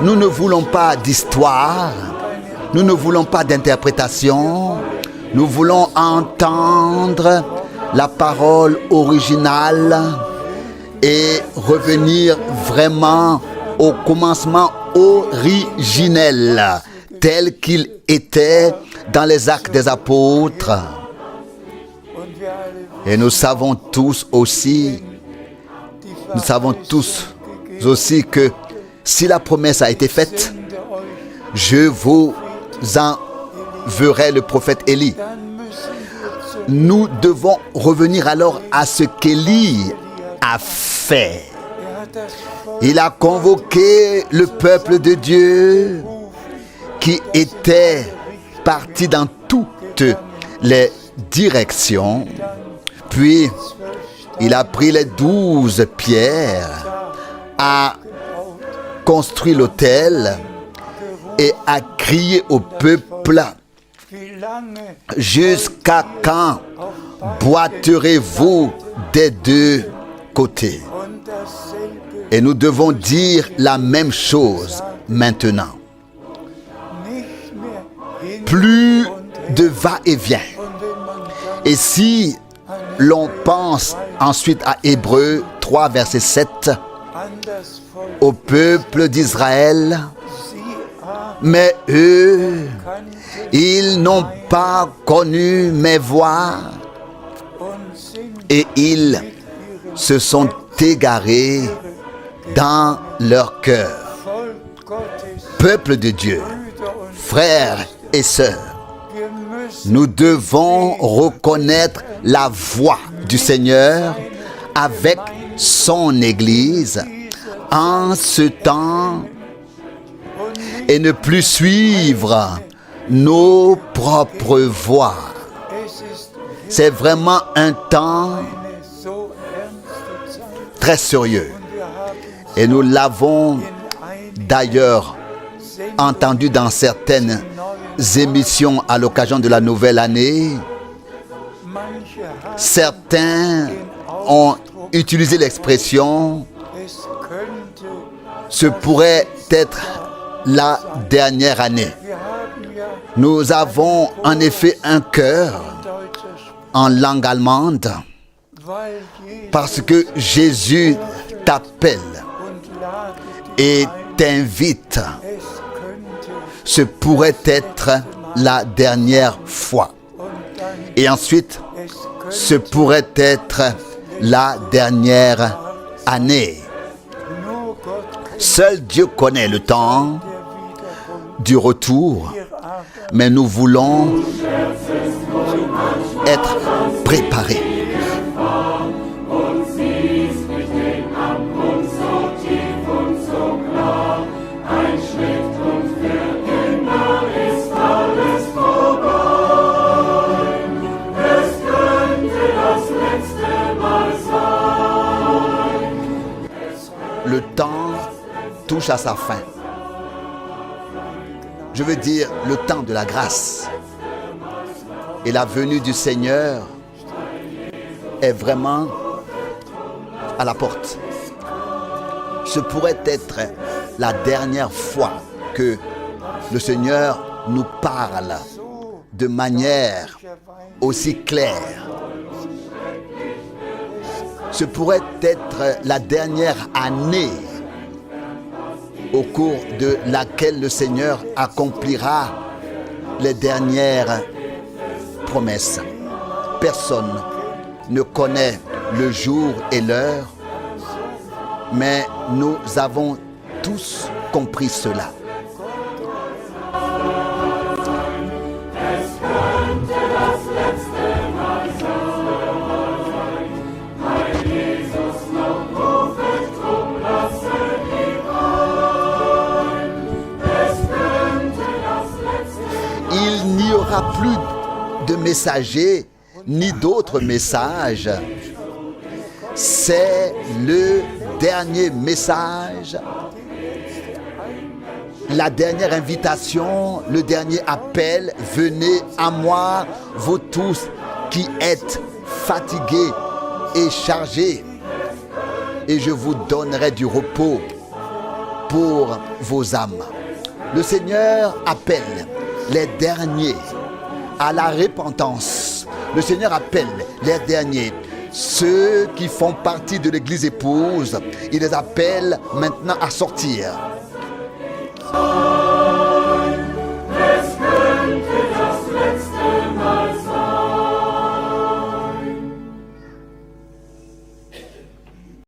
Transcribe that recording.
Nous ne voulons pas d'histoire, nous ne voulons pas d'interprétation, nous voulons entendre la parole originale et revenir vraiment au commencement originel, tel qu'il était dans les Actes des Apôtres. Et nous savons tous aussi que si la promesse a été faite, je vous enverrai le prophète Élie. Nous devons revenir alors à ce qu'Élie a fait. Il a convoqué le peuple de Dieu qui était parti dans toutes les directions. Puis, il a pris les 12 pierres, a construit l'autel et a crié au peuple: jusqu'à quand boiterez-vous des deux côtés? Et nous devons dire la même chose maintenant. Plus de va-et-vient. Et si l'on pense ensuite à Hébreux 3, verset 7, au peuple d'Israël, mais eux, ils n'ont pas connu mes voies et ils se sont égarés dans leur cœur. Peuple de Dieu, frères et sœurs, nous devons reconnaître la voix du Seigneur avec son Église en ce temps et ne plus suivre nos propres voies. C'est vraiment un temps très sérieux. Et nous l'avons d'ailleurs entendu dans certaines émissions à l'occasion de la nouvelle année. Certains ont utilisé l'expression « ce pourrait être la dernière année ». Nous avons en effet un cœur en langue allemande parce que Jésus t'appelle et t'invite. Ce pourrait être la dernière fois. Et ensuite, ce pourrait être la dernière année. Seul Dieu connaît le temps du retour, mais nous voulons être préparés. Le temps touche à sa fin. Je veux dire le temps de la grâce. Et la venue du Seigneur est vraiment à la porte. Ce pourrait être la dernière fois que le Seigneur nous parle de manière aussi claire. Ce pourrait être la dernière année au cours de laquelle le Seigneur accomplira les dernières promesses. Personne ne connaît le jour et l'heure, mais nous avons tous compris cela. Il n'y aura plus de messagers ni d'autres messages. C'est le dernier message, la dernière invitation, le dernier appel. Venez à moi, vous tous qui êtes fatigués et chargés, et je vous donnerai du repos. pour vos âmes. Le Seigneur appelle les derniers à la repentance. Le Seigneur appelle les derniers, ceux qui font partie de l'église épouse. Il les appelle maintenant à sortir.